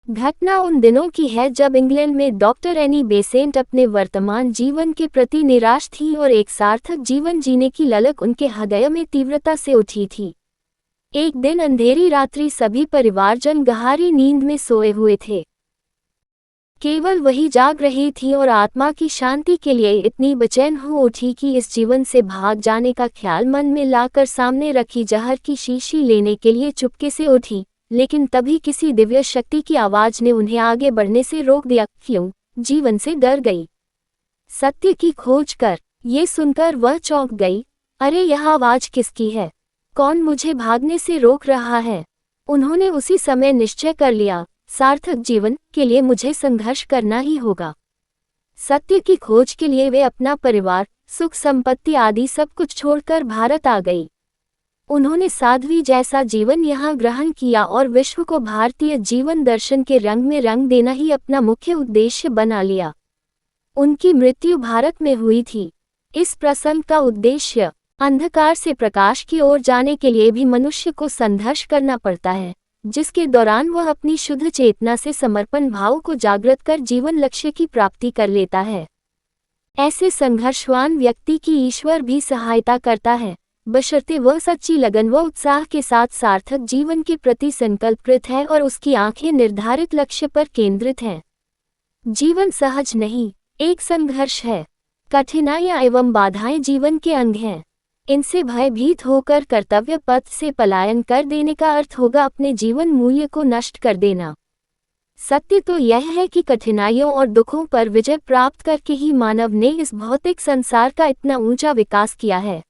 घटना उन दिनों की है जब इंग्लैंड में डॉक्टर एनी बेसेंट अपने वर्तमान जीवन के प्रति निराश थी और एक सार्थक जीवन जीने की ललक उनके हृदय में तीव्रता से उठी थी। एक दिन अंधेरी रात्रि सभी परिवारजन गहरी नींद में सोए हुए थे। केवल वही जाग रही थी और आत्मा की शांति के लिए इतनी बेचैन हो उठी कि इस जीवन से भाग जाने का ख्याल मन में लाकर सामने रखी जहर की शीशी लेने के लिए चुपके से उठी, लेकिन तभी किसी दिव्य शक्ति की आवाज ने उन्हें आगे बढ़ने से रोक दिया। क्यों? जीवन से डर गई, सत्य की खोज कर। ये सुनकर वह चौंक गई। अरे, यह आवाज किसकी है? कौन मुझे भागने से रोक रहा है? उन्होंने उसी समय निश्चय कर लिया, सार्थक जीवन के लिए मुझे संघर्ष करना ही होगा। सत्य की खोज के लिए वे अपना परिवार, सुख संपत्ति आदि सब कुछ छोड़कर भारत आ गई। उन्होंने साध्वी जैसा जीवन यहाँ ग्रहण किया और विश्व को भारतीय जीवन दर्शन के रंग में रंग देना ही अपना मुख्य उद्देश्य बना लिया। उनकी मृत्यु भारत में हुई थी। इस प्रसंग का उद्देश्य अंधकार से प्रकाश की ओर जाने के लिए भी मनुष्य को संघर्ष करना पड़ता है, जिसके दौरान वह अपनी शुद्ध चेतना से समर्पण भाव को जागृत कर जीवन लक्ष्य की प्राप्ति कर लेता है। ऐसे संघर्षवान व्यक्ति की ईश्वर भी सहायता करता है, बशर्ते वह सच्ची लगन व उत्साह के साथ सार्थक जीवन के प्रति संकल्पित है और उसकी आंखें निर्धारित लक्ष्य पर केंद्रित हैं। जीवन सहज नहीं, एक संघर्ष है। कठिनाइयां एवं बाधाएं जीवन के अंग हैं। इनसे भयभीत होकर कर्तव्य पथ से पलायन कर देने का अर्थ होगा अपने जीवन मूल्य को नष्ट कर देना। सत्य तो यह है कि कठिनाइयों और दुखों पर विजय प्राप्त करके ही मानव ने इस भौतिक संसार का इतना ऊंचा विकास किया है।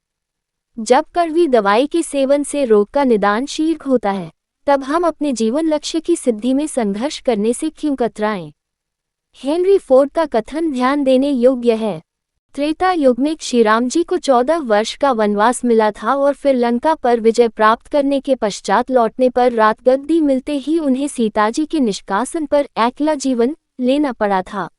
जब कड़वी दवाई के सेवन से रोग का निदान शीघ्र होता है, तब हम अपने जीवन लक्ष्य की सिद्धि में संघर्ष करने से क्यों कतराएं? हेनरी फोर्ड का कथन ध्यान देने योग्य है। त्रेता युग में श्रीराम जी को 14 वर्ष का वनवास मिला था और फिर लंका पर विजय प्राप्त करने के पश्चात लौटने पर राजगद्दी मिलते ही उन्हें सीता जी के निष्कासन पर अकेला जीवन लेना पड़ा था।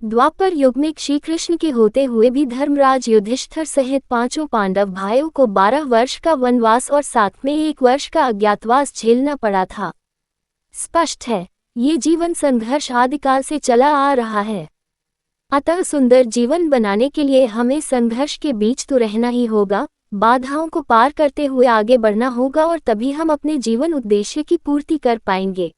द्वापर युग में श्री कृष्ण के होते हुए भी धर्मराज युधिष्ठिर सहित 5 पांडव भाइयों को 12 वर्ष का वनवास और साथ में 1 वर्ष का अज्ञातवास झेलना पड़ा था। स्पष्ट है, ये जीवन संघर्ष आदिकाल से चला आ रहा है। अतः सुंदर जीवन बनाने के लिए हमें संघर्ष के बीच तो रहना ही होगा, बाधाओं को पार करते हुए आगे बढ़ना होगा और तभी हम अपने जीवन उद्देश्य की पूर्ति कर पाएंगे।